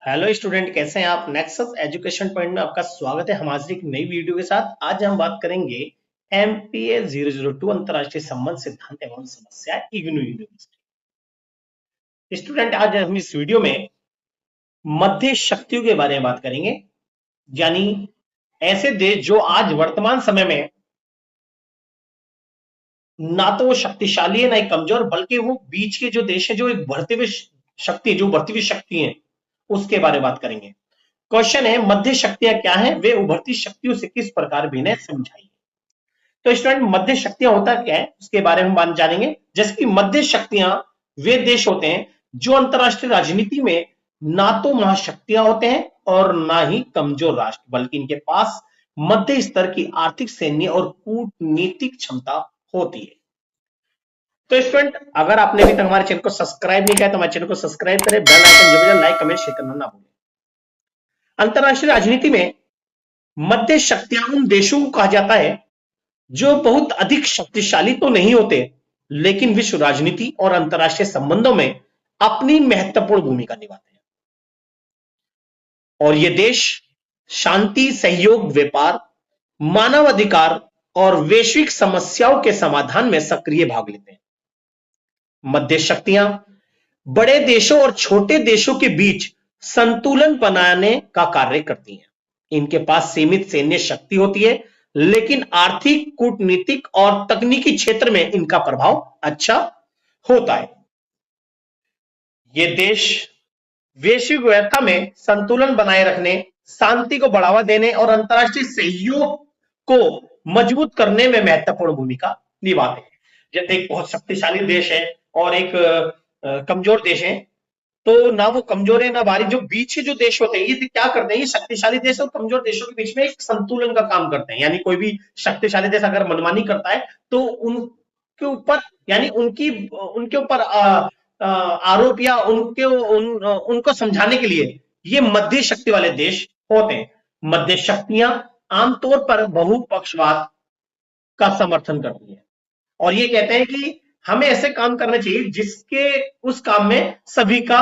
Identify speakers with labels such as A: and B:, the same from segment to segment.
A: Hello student, कैसे हैं आप। नेक्सस एजुकेशन पॉइंट में आपका स्वागत है। हम आज एक नई वीडियो के साथ आज हम बात करेंगे एमपीए 002 अंतरराष्ट्रीय संबंध सिद्धांत एवं समस्या इग्नू यूनिवर्सिटी। स्टूडेंट, आज हम इस वीडियो में मध्य शक्तियों के बारे में बात करेंगे, यानी ऐसे देश जो आज वर्तमान समय में ना तो वो शक्तिशाली है ना ही कमजोर, बल्कि वो बीच के जो देश है, जो एक बढ़ते हुए शक्ति, जो बढ़ती हुई शक्ति है, उसके बारे में बात करेंगे। क्वेश्चन है, मध्य शक्तियां क्या हैं, वे उभरती शक्तियों से किस प्रकार भिन्न है, समझाइए। तो स्टूडेंट, मध्य शक्तियां होता क्या है उसके बारे में हम जानेंगे। जैसे कि मध्य शक्तियां वे देश होते हैं जो अंतरराष्ट्रीय राजनीति में ना तो महाशक्तियां होते हैं और ना ही कमजोर राष्ट्र, बल्कि इनके पास मध्य स्तर की आर्थिक, सैन्य और कूटनीतिक क्षमता होती है। तो स्टूडेंट, अगर आपने अभी तक हमारे चैनल को सब्सक्राइब नहीं किया तो हमारे चैनल को सब्सक्राइब करें, बेल आइकन जरूर दबाएं, लाइक कमेंट शेयर करना ना भूलें। अंतरराष्ट्रीय राजनीति में मध्य शक्तियां उन देशों को कहा जाता है जो बहुत अधिक शक्तिशाली तो नहीं होते, लेकिन विश्व राजनीति और अंतरराष्ट्रीय संबंधों में अपनी महत्वपूर्ण भूमिका निभाते हैं। और ये देश शांति, सहयोग, व्यापार, मानवाधिकार और वैश्विक समस्याओं के समाधान में सक्रिय भाग लेते हैं। मध्य शक्तियां बड़े देशों और छोटे देशों के बीच संतुलन बनाने का कार्य करती हैं। इनके पास सीमित सैन्य शक्ति होती है, लेकिन आर्थिक, कूटनीतिक और तकनीकी क्षेत्र में इनका प्रभाव अच्छा होता है। ये देश वैश्विक व्यवस्था में संतुलन बनाए रखने, शांति को बढ़ावा देने और अंतरराष्ट्रीय सहयोग को मजबूत करने में महत्वपूर्ण भूमिका निभाते हैं। जैसे एक बहुत शक्तिशाली देश है और एक कमजोर देश है, तो ना वो कमजोर है ना भारी, जो बीच के जो देश होते हैं ये क्या करते हैं, ये शक्तिशाली देश और कमजोर देशों के बीच में एक संतुलन का काम करते हैं। यानी कोई भी शक्तिशाली देश अगर मनमानी करता है तो उनके ऊपर, यानी उनके ऊपर आरोप या उनको समझाने के लिए ये मध्य शक्ति वाले देश होते हैं। मध्य शक्तियां आमतौर पर बहुपक्षवाद का समर्थन करती है और ये कहते हैं कि हमें ऐसे काम करने चाहिए जिसके उस काम में सभी का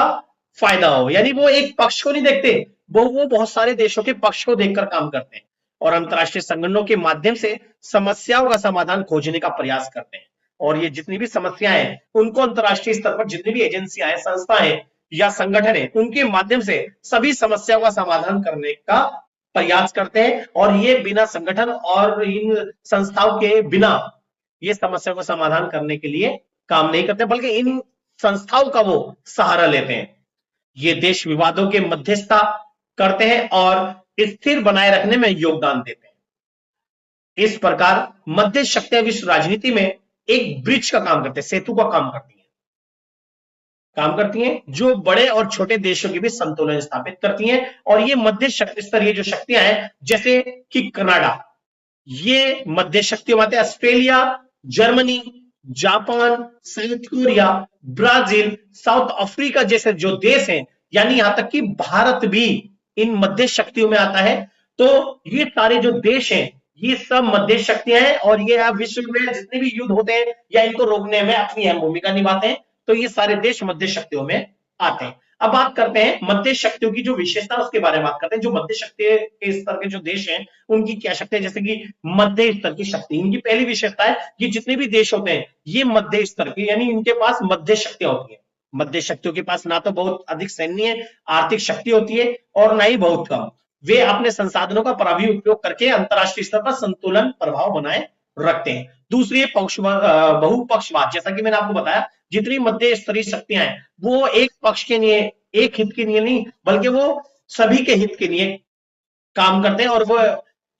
A: फायदा हो। यानी वो एक पक्ष को नहीं देखते, वो बहुत सारे देशों के पक्ष को देखकर काम करते हैं और अंतरराष्ट्रीय संगठनों के माध्यम से समस्याओं का समाधान खोजने का प्रयास करते हैं। और ये जितनी भी समस्याएं हैं उनको अंतरराष्ट्रीय स्तर पर जितनी भी एजेंसियां हैं, संस्थाएं या संगठन है, उनके माध्यम से सभी समस्याओं का समाधान करने का प्रयास करते हैं। और ये बिना संगठन और इन संस्थाओं के बिना ये समस्या को समाधान करने के लिए काम नहीं करते, बल्कि इन संस्थाओं का वो सहारा लेते हैं। ये देश विवादों के मध्यस्थता करते हैं और स्थिर बनाए रखने में योगदान देते हैं। इस प्रकार मध्य शक्तियां विश्व राजनीति में एक ब्रिज का काम करते हैं, सेतु का काम करती हैं जो बड़े और छोटे देशों के बीच संतुलन स्थापित करती हैं। और ये मध्य शक्ति स्तरीय जो शक्तियां हैं, जैसे कि कनाडा, ये मध्य शक्तियों में आते हैं। Australia, Germany, Japan, south Korea, Brazil, south Africa जैसे जो देश हैं, यानी यहां तक कि भारत भी इन मध्य शक्तियों में आता है। तो ये सारे जो देश हैं ये सब मध्य शक्तियां हैं और ये विश्व में जितने भी युद्ध होते हैं या इनको रोकने में अपनी अहम भूमिका निभाते हैं। तो ये सारे देश मध्य शक्तियों में आते हैं। अब बात करते हैं मध्य शक्तियों की जो विशेषता उसके बारे में बात करते हैं। जो मध्य शक्ति के स्तर के जो देश हैं उनकी क्या शक्ति है। जैसे कि मध्य स्तर की शक्ति, इनकी पहली विशेषता है कि जितने भी देश होते हैं ये मध्य स्तर के, यानी इनके पास मध्य शक्तियां होती है। मध्य शक्तियों के पास ना तो बहुत अधिक सैन्य आर्थिक शक्ति होती है और ना ही बहुत कम। वे अपने संसाधनों का प्रभावी उपयोग करके अंतरराष्ट्रीय स्तर पर संतुलन प्रभाव बनाए रखते हैं। दूसरी बहुपक्षवाद, जैसा कि मैंने आपको बताया, जितनी मध्य स्तरीय शक्तियां हैं वो एक पक्ष के लिए, एक हित के लिए नहीं, बल्कि वो सभी के हित के लिए काम करते हैं और वो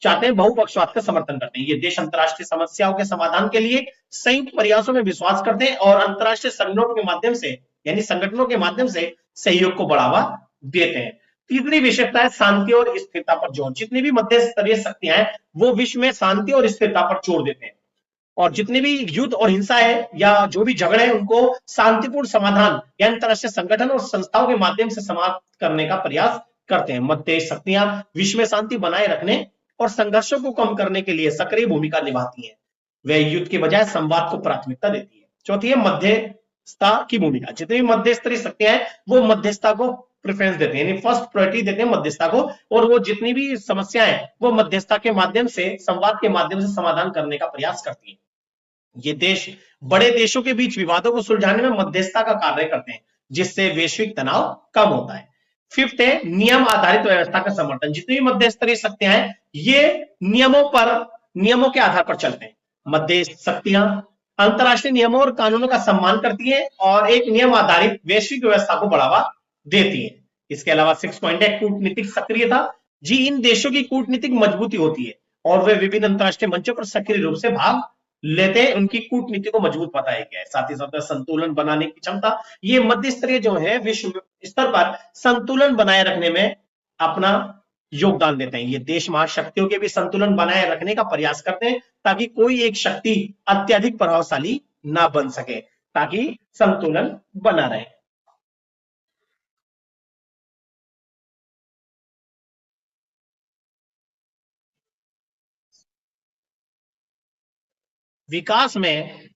A: चाहते हैं, बहुपक्षवाद का समर्थन करते हैं। ये देश अंतरराष्ट्रीय समस्याओं के समाधान के लिए संयुक्त प्रयासों में विश्वास करते हैं और अंतरराष्ट्रीय संगठनों के माध्यम से, यानी संगठनों के माध्यम से सहयोग को बढ़ावा देते हैं। तीसरी विशेषता है शांति और स्थिरता पर जोर। जितनी भी मध्य स्तरीय शक्तियां हैं वो विश्व में शांति और स्थिरता पर जोर देते हैं और जितने भी युद्ध और हिंसा है या जो भी झगड़े हैं उनको शांतिपूर्ण समाधान या अंतरराष्ट्रीय संगठन और संस्थाओं के माध्यम से समाप्त करने का प्रयास करते हैं। मध्य शक्तियां विश्व में शांति बनाए रखने और संघर्षों को कम करने के लिए सक्रिय भूमिका निभाती हैं। वे युद्ध के बजाय संवाद को प्राथमिकता देती है। चौथी है मध्यस्थता की भूमिका। जितनी भी मध्य स्तरीय शक्तियां हैं वो मध्यस्थता को प्रेफरेंस देते हैं, यानी फर्स्ट प्रायोरिटी देते हैं मध्यस्थता को, और वो जितनी भी समस्याएं वो मध्यस्थता के माध्यम से, संवाद के माध्यम से समाधान करने का प्रयास करती है। ये देश बड़े देशों के बीच विवादों को सुलझाने में मध्यस्थता का कार्य करते हैं, जिससे वैश्विक तनाव कम होता है। फिफ्थ है नियम आधारित व्यवस्था का समर्थन। जितनी भी मध्यस्थलीय शक्तियां हैं ये नियमों के आधार पर चलते हैं। मध्यस्थ शक्तियां अंतरराष्ट्रीय नियमों और कानूनों का सम्मान करती हैं और एक नियम आधारित वैश्विक व्यवस्था को बढ़ावा देती है। इसके अलावा 6 पॉइंट है कूटनीतिक सक्रियता। जी, इन देशों की कूटनीतिक मजबूती होती है और वे विभिन्न अंतरराष्ट्रीय मंचों पर सक्रिय रूप से भाग लेते हैं, उनकी कूटनीति को मजबूत बताया गया है। साथ ही साथ संतुलन बनाने की क्षमता, ये मध्य स्तरीय जो है विश्व स्तर पर संतुलन बनाए रखने में अपना योगदान देते हैं। ये देश महाशक्तियों के भी संतुलन बनाए रखने का प्रयास करते हैं ताकि कोई एक शक्ति अत्यधिक प्रभावशाली ना बन सके, ताकि संतुलन बना रहे। विकास में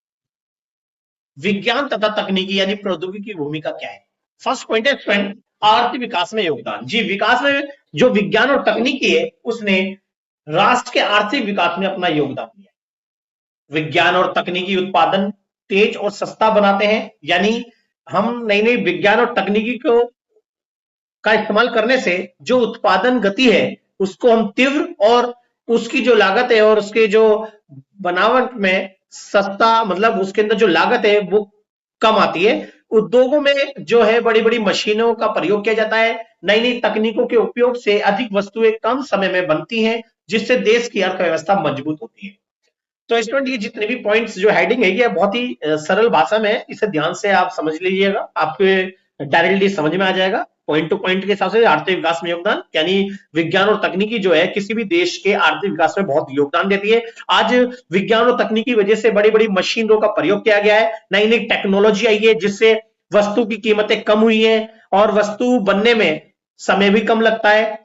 A: विज्ञान तथा तकनीकी यानी प्रौद्योगिकी की भूमिका क्या है? फर्स्ट पॉइंट है स्टूडेंट, आर्थिक विकास में योगदान। जी, विकास में जो विज्ञान और तकनीकी है उसने राष्ट्र के आर्थिक विकास में अपना योगदान दिया। विज्ञान और तकनीकी उत्पादन तेज और सस्ता बनाते हैं, यानी हम नई नई विज्ञान और तकनीकी को का इस्तेमाल करने से जो उत्पादन गति है उसको हम तीव्र, और उसकी जो लागत है और उसके जो बनावट में सस्ता, मतलब उसके अंदर जो लागत है वो कम आती है। उद्योगों में जो है बड़ी बड़ी मशीनों का प्रयोग किया जाता है। नई नई तकनीकों के उपयोग से अधिक वस्तुएं कम समय में बनती हैं, जिससे देश की अर्थव्यवस्था मजबूत होती है। तो स्टूडेंट ये जितने भी पॉइंट्स जो हेडिंग है ये बहुत ही सरल भाषा में है, इसे ध्यान से आप समझ लीजिएगा, आपके डायरेक्टली समझ में आ जाएगा। पॉइंट टू पॉइंट के हिसाब से आर्थिक विकास में योगदान, यानी विज्ञान और तकनीकी जो है किसी भी देश के आर्थिक विकास में बहुत योगदान देती है। आज विज्ञान और तकनीकी वजह से बड़ी बड़ी मशीनों का प्रयोग किया गया है, नई नई टेक्नोलॉजी आई है जिससे वस्तु की कीमतें कम हुई है और वस्तु बनने में समय भी कम लगता है।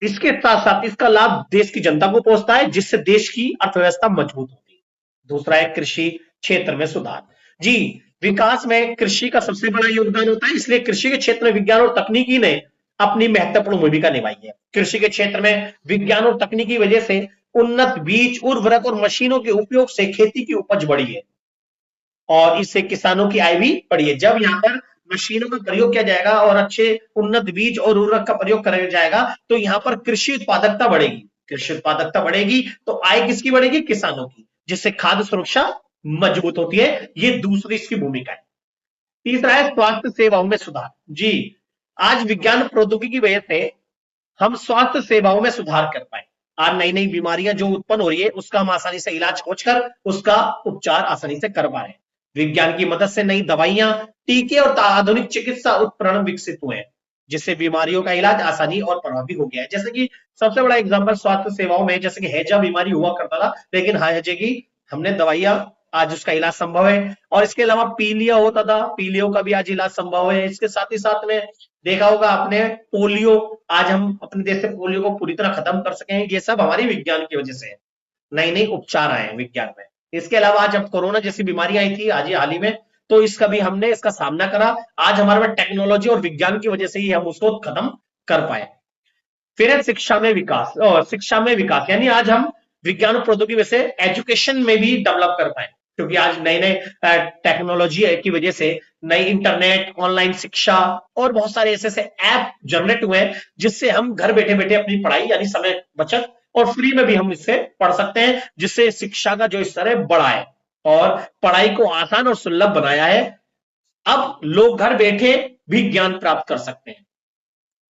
A: इसके साथ साथ इसका लाभ देश की जनता को पहुंचता है, जिससे देश की अर्थव्यवस्था मजबूत होती है। दूसरा है कृषि क्षेत्र में सुधार। जी, विकास में कृषि का सबसे बड़ा योगदान होता है, इसलिए कृषि के क्षेत्र में विज्ञान और तकनीकी ने अपनी महत्वपूर्ण भूमिका निभाई है। कृषि के क्षेत्र में विज्ञान और तकनीकी वजह से उन्नत बीज, उर्वरक और मशीनों के उपयोग से खेती की उपज बढ़ी है और इससे किसानों की आय भी बढ़ी है। जब यहाँ पर मशीनों का प्रयोग किया जाएगा और अच्छे उन्नत बीज और उर्वरक का प्रयोग किया जाएगा तो यहाँ पर कृषि उत्पादकता बढ़ेगी। कृषि उत्पादकता बढ़ेगी तो आय किसकी बढ़ेगी? किसानों की, जिससे खाद्य सुरक्षा मजबूत होती है। ये दूसरी इसकी भूमिका है। तीसरा है स्वास्थ्य सेवाओं में सुधार। जी, आज विज्ञान प्रौद्योगिकी की वजह से हम स्वास्थ्य सेवाओं में सुधार कर पाए। आज नई नई बीमारियां जो उत्पन्न हो रही है उसका हम आसानी से इलाज खोजकर उसका उपचार आसानी से कर पा रहे हैं। विज्ञान की मदद से नई दवाइयां, टीके और आधुनिक चिकित्सा उपकरण विकसित हुए हैं, जिससे बीमारियों का इलाज आसानी और प्रभावी हो गया है। जैसे कि सबसे बड़ा एग्जांपल स्वास्थ्य सेवाओं में, जैसे कि हैजा बीमारी हुआ करता था, लेकिन हैजे की हमने दवाइयां, आज उसका इलाज संभव है। और इसके अलावा पीलिया होता था, पीलियो का भी आज इलाज संभव है। इसके साथ ही साथ में देखा होगा आपने पोलियो, आज हम अपने देश से पोलियो को पूरी तरह खत्म कर सके हैं। ये सब हमारी विज्ञान की वजह से है, नई नई उपचार आए हैं विज्ञान में। इसके अलावा आज जब कोरोना जैसी बीमारी आई थी आज हाल ही में, तो इसका भी हमने इसका सामना करा। आज हमारे में टेक्नोलॉजी और विज्ञान की वजह से ही हम उसको खत्म कर पाए। फिर है शिक्षा में विकास, और शिक्षा में विकास यानी आज हम विज्ञान और प्रौद्योगिकी से एजुकेशन में भी डेवलप कर पाए, क्योंकि आज नए नए टेक्नोलॉजी की वजह से नई इंटरनेट, ऑनलाइन शिक्षा और बहुत सारे ऐसे ऐसे ऐप जनरेट हुए हैं जिससे हम घर बैठे बैठे अपनी पढ़ाई यानी समय बचत और फ्री में भी हम इससे पढ़ सकते हैं, जिससे शिक्षा का जो स्तर है बढ़ा है और पढ़ाई को आसान और सुलभ बनाया है। अब लोग घर बैठे भी ज्ञान प्राप्त कर सकते हैं।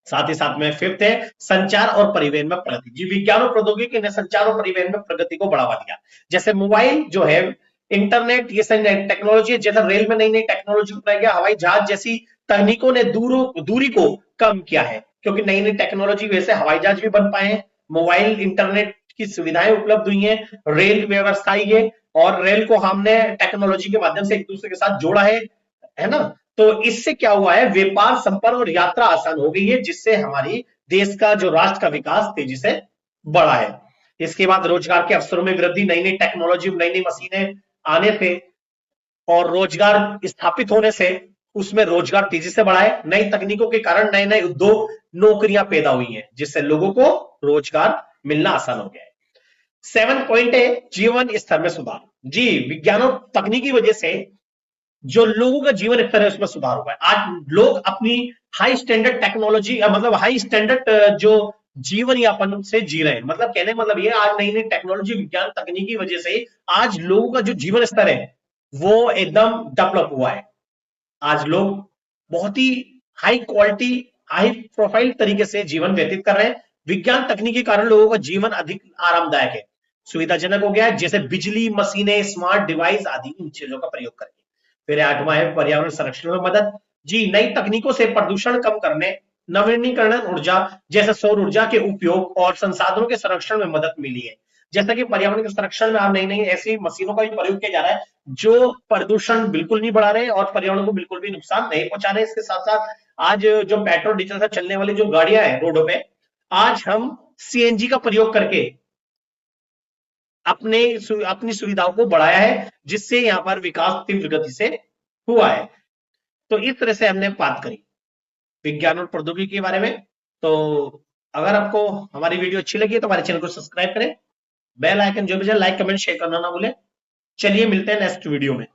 A: साथ ही साथ में फिफ्थ है संचार और परिवहन में प्रगति। जी, विज्ञान और प्रौद्योगिकी ने संचार और परिवहन में प्रगति को बढ़ावा दिया। जैसे मोबाइल जो है, इंटरनेट, ये सारी टेक्नोलॉजी, जैसे रेल में नई नई टेक्नोलॉजी बनाया गया, हवाई जहाज जैसी तकनीकों ने दूरी को कम किया है, क्योंकि नई नई टेक्नोलॉजी की वजह से हवाई जहाज भी बन पाए हैं, मोबाइल इंटरनेट की सुविधाएं उपलब्ध हुई हैं, रेल व्यवस्था ही है और रेल को हमने टेक्नोलॉजी के माध्यम से एक दूसरे के साथ जोड़ा है ना। तो इससे क्या हुआ है, व्यापार, संपर्क और यात्रा आसान हो गई है, जिससे हमारी देश का जो राष्ट्र का विकास तेजी से बढ़ा है। इसके बाद रोजगार के अवसरों में वृद्धि, नई नई टेक्नोलॉजी, नई नई मशीनें आने से और रोजगार स्थापित होने से उसमें रोजगार तेजी से बढ़ा है। नई तकनीकों के कारण नए नए उद्योग, नौकरियां पैदा हुई हैं, जिससे लोगों को रोजगार मिलना आसान हो गया है। 7 पॉइंट है जीवन स्तर में सुधार। जी, विज्ञान और तकनीकी वजह से जो लोगों का जीवन स्तर है उसमें सुधार हुआ है। आज लोग अपनी हाई स्टैंडर्ड टेक्नोलॉजी, मतलब हाई स्टैंडर्ड जो जीवन यापन से जी रहे हैं। मतलब कहने मतलब ये, आज नई नई टेक्नोलॉजी, विज्ञान, तकनीकी वजह से आज लोगों का जो जीवन स्तर है वो एकदम डेवलप हुआ है। आज लोग बहुत ही हाई क्वालिटी, हाई प्रोफाइल तरीके से जीवन व्यतीत कर रहे हैं। विज्ञान तकनीक के कारण लोगों का जीवन अधिक आरामदायक है, सुविधाजनक हो गया है, जैसे बिजली, मशीनें, स्मार्ट डिवाइस आदि इन चीजों का प्रयोग करके। फिर 8वां है पर्यावरण संरक्षण में मदद। जी, नई तकनीकों से प्रदूषण कम करने, नवीनीकरण ऊर्जा जैसे सौर ऊर्जा के उपयोग और संसाधनों के संरक्षण में मदद मिली है। जैसा कि पर्यावरण के संरक्षण में आप नई नई ऐसी मशीनों का भी प्रयोग किया जा रहा है जो प्रदूषण बिल्कुल नहीं बढ़ा रहे और पर्यावरण को बिल्कुल भी नुकसान नहीं पहुंचा रहे। इसके साथ साथ आज जो पेट्रोल डीजल से चलने वाली जो गाड़ियां हैं रोडों पे, आज हम सीएनजी का प्रयोग करके अपने अपनी सुविधाओं को बढ़ाया है, जिससे यहां पर विकास तीव्र गति से हुआ है। तो इस तरह से हमने बात करी विज्ञान और प्रौद्योगिकी के बारे में। तो अगर आपको हमारी वीडियो अच्छी लगी तो हमारे चैनल को सब्सक्राइब करें, बेल आइकन जो भी है, लाइक कमेंट शेयर करना ना भूलें। चलिए मिलते हैं नेक्स्ट वीडियो में।